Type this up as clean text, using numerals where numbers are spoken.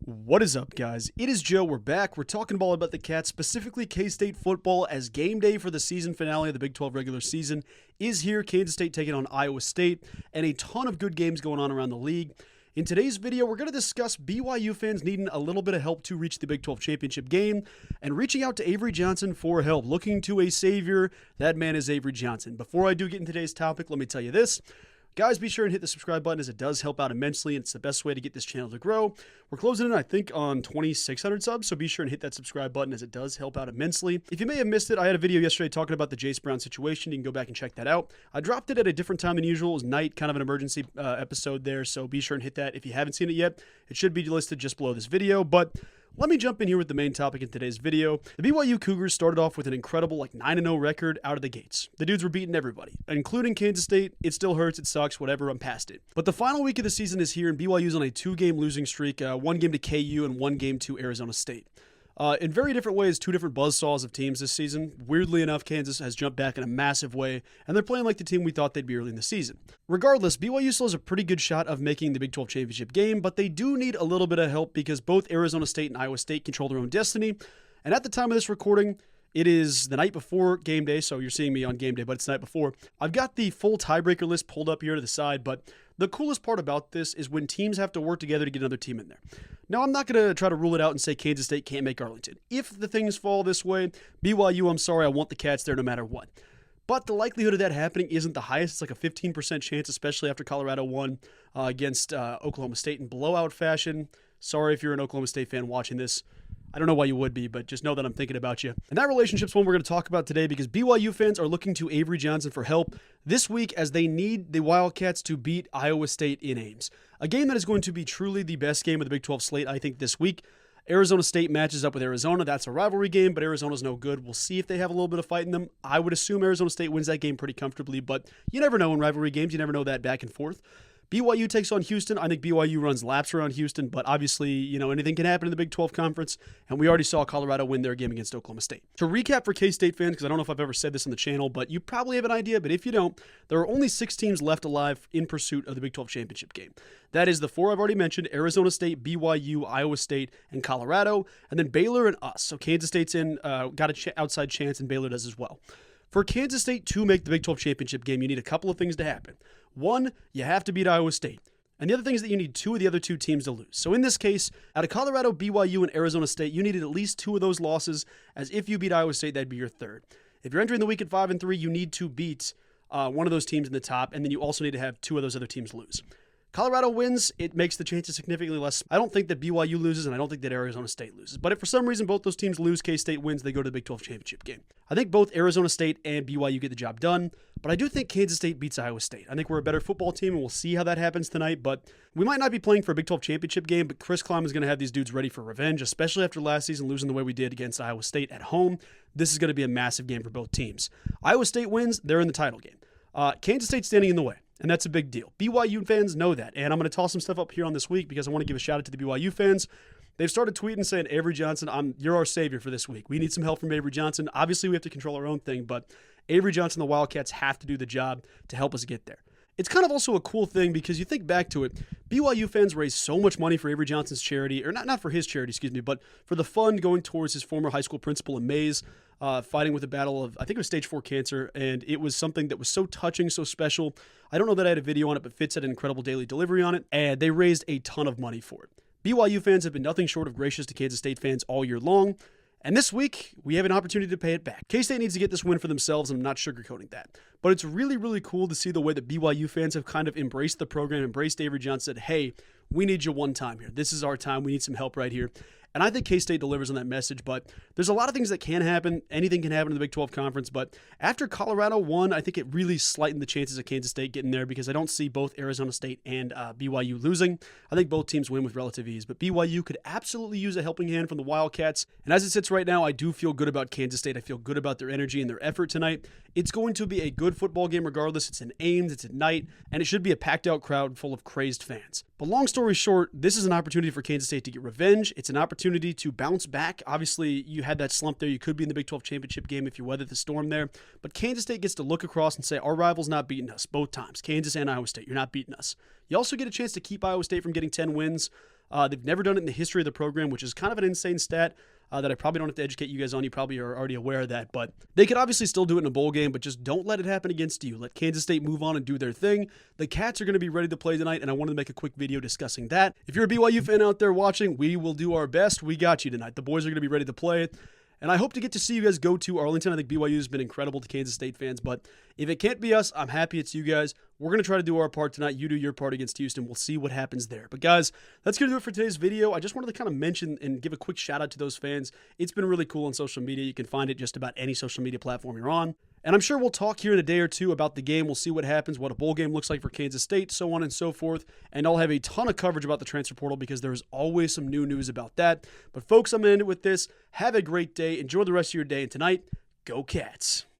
What is up, guys? It is Joe. We're back. We're talking all about the Cats, specifically K-State football, as game day for the season finale of the Big 12 regular season is here. Kansas State taking on Iowa State, and a ton of good games going on around the league. In today's video, we're going to discuss BYU fans needing a little bit of help to reach the Big 12 championship game and reaching out to Avery Johnson for help, looking to a savior. That man is Avery Johnson. Before I do get into today's topic, let me tell you this. Guys, be sure and hit the subscribe button as it does help out immensely, and it's the best way to get this channel to grow. We're closing in, I think, on 2,600 subs, so be sure and hit that subscribe button as it does help out immensely. If you may have missed it, I had a video yesterday talking about the Jace Brown situation. You can go back and check that out. I dropped it at a different time than usual. It was night, kind of an emergency episode there, so be sure and hit that. If you haven't seen it yet, it should be listed just below this video, but let me jump in here with the main topic in today's video. The BYU Cougars started off with an incredible 9-0 record out of the gates. The dudes were beating everybody, including Kansas State. It still hurts, it sucks, whatever, I'm past it. But the final week of the season is here, and BYU's on a 2-game losing streak, 1 game to KU and 1 game to Arizona State. In very different ways, 2 different buzzsaws of teams this season. Weirdly enough, Kansas has jumped back in a massive way, and they're playing like the team we thought they'd be early in the season. Regardless, BYU still has a pretty good shot of making the Big 12 championship game, but they do need a little bit of help because both Arizona State and Iowa State control their own destiny. And at the time of this recording, it is the night before game day, so you're seeing me on game day, but it's the night before. I've got the full tiebreaker list pulled up here to the side, but the coolest part about this is when teams have to work together to get another team in there. Now, I'm not going to try to rule it out and say Kansas State can't make Arlington. If the things fall this way, BYU, I'm sorry, I want the Cats there no matter what. But the likelihood of that happening isn't the highest. It's like a 15% chance, especially after Colorado won against Oklahoma State in blowout fashion. Sorry if you're an Oklahoma State fan watching this. I don't know why you would be, but just know that I'm thinking about you. And that relationship's one we're going to talk about today because BYU fans are looking to Avery Johnson for help this week as they need the Wildcats to beat Iowa State in Ames. A game that is going to be truly the best game of the Big 12 slate, I think, this week. Arizona State matches up with Arizona. That's a rivalry game, but Arizona's no good. We'll see if they have a little bit of fight in them. I would assume Arizona State wins that game pretty comfortably, but you never know in rivalry games. You never know that back and forth. BYU takes on Houston. I think BYU runs laps around Houston, but obviously, anything can happen in the Big 12 Conference, and we already saw Colorado win their game against Oklahoma State. To recap for K-State fans, because I don't know if I've ever said this on the channel, but you probably have an idea, but if you don't, there are only 6 teams left alive in pursuit of the Big 12 championship game. That is the 4 I've already mentioned: Arizona State, BYU, Iowa State, and Colorado, and then Baylor and us. So Kansas State's got an outside chance, and Baylor does as well. For Kansas State to make the Big 12 championship game, you need a couple of things to happen. 1, you have to beat Iowa State. And the other thing is that you need 2 of the other 2 teams to lose. So in this case, out of Colorado, BYU, and Arizona State, you needed at least 2 of those losses, as if you beat Iowa State, that'd be your 3rd. If you're entering the week at 5-3, you need to beat one of those teams in the top, and then you also need to have 2 of those other teams lose. Colorado wins, it makes the chances significantly less. I don't think that BYU loses, and I don't think that Arizona State loses. But if for some reason both those teams lose, K-State wins, they go to the Big 12 championship game. I think both Arizona State and BYU get the job done, but I do think Kansas State beats Iowa State. I think we're a better football team, and we'll see how that happens tonight. But we might not be playing for a Big 12 championship game, but Chris Klum is going to have these dudes ready for revenge, especially after last season losing the way we did against Iowa State at home. This is going to be a massive game for both teams. Iowa State wins, they're in the title game. Kansas State's standing in the way, and that's a big deal. BYU fans know that, and I'm going to toss some stuff up here on this week because I want to give a shout out to the BYU fans. They've started tweeting saying, Avery Johnson, you're our savior for this week. We need some help from Avery Johnson. Obviously, we have to control our own thing, but Avery Johnson, the Wildcats, have to do the job to help us get there. It's kind of also a cool thing because you think back to it, BYU fans raised so much money for Avery Johnson's charity, or not for his charity, but for the fund going towards his former high school principal in Mays, fighting with a battle of, I think it was stage 4 cancer, and it was something that was so touching, so special. I don't know that I had a video on it, but Fitz had an incredible daily delivery on it, and they raised a ton of money for it. BYU fans have been nothing short of gracious to Kansas State fans all year long, and this week, we have an opportunity to pay it back. K-State needs to get this win for themselves, and I'm not sugarcoating that. But it's really, really cool to see the way that BYU fans have kind of embraced the program, embraced Avery Johnson, said, hey, we need you one time here. This is our time. We need some help right here. And I think K-State delivers on that message, but there's a lot of things that can happen. Anything can happen in the Big 12 Conference, but after Colorado won, I think it really slightened the chances of Kansas State getting there because I don't see both Arizona State and BYU losing. I think both teams win with relative ease, but BYU could absolutely use a helping hand from the Wildcats. And as it sits right now, I do feel good about Kansas State. I feel good about their energy and their effort tonight. It's going to be a good football game regardless. It's in Ames, it's at night, and it should be a packed out crowd full of crazed fans. But long story short, this is an opportunity for Kansas State to get revenge. It's an opportunity to bounce back. Obviously, you had that slump there. You could be in the Big 12 championship game if you weathered the storm there. But Kansas State gets to look across and say, our rival's not beating us both times. Kansas and Iowa State, you're not beating us. You also get a chance to keep Iowa State from getting 10 wins. They've never done it in the history of the program, which is kind of an insane stat. That I probably don't have to educate you guys on. You probably are already aware of that. But they could obviously still do it in a bowl game, but just don't let it happen against you. Let Kansas State move on and do their thing. The Cats are going to be ready to play tonight, and I wanted to make a quick video discussing that. If you're a BYU fan out there watching, we will do our best. We got you tonight. The boys are going to be ready to play. And I hope to get to see you guys go to Arlington. I think BYU has been incredible to Kansas State fans. But if it can't be us, I'm happy it's you guys. We're going to try to do our part tonight. You do your part against Houston. We'll see what happens there. But guys, that's going to do it for today's video. I just wanted to kind of mention and give a quick shout out to those fans. It's been really cool on social media. You can find it just about any social media platform you're on. And I'm sure we'll talk here in a day or two about the game. We'll see what happens, what a bowl game looks like for Kansas State, so on and so forth. And I'll have a ton of coverage about the transfer portal because there's always some new news about that. But folks, I'm going to end it with this. Have a great day. Enjoy the rest of your day. And tonight, go Cats.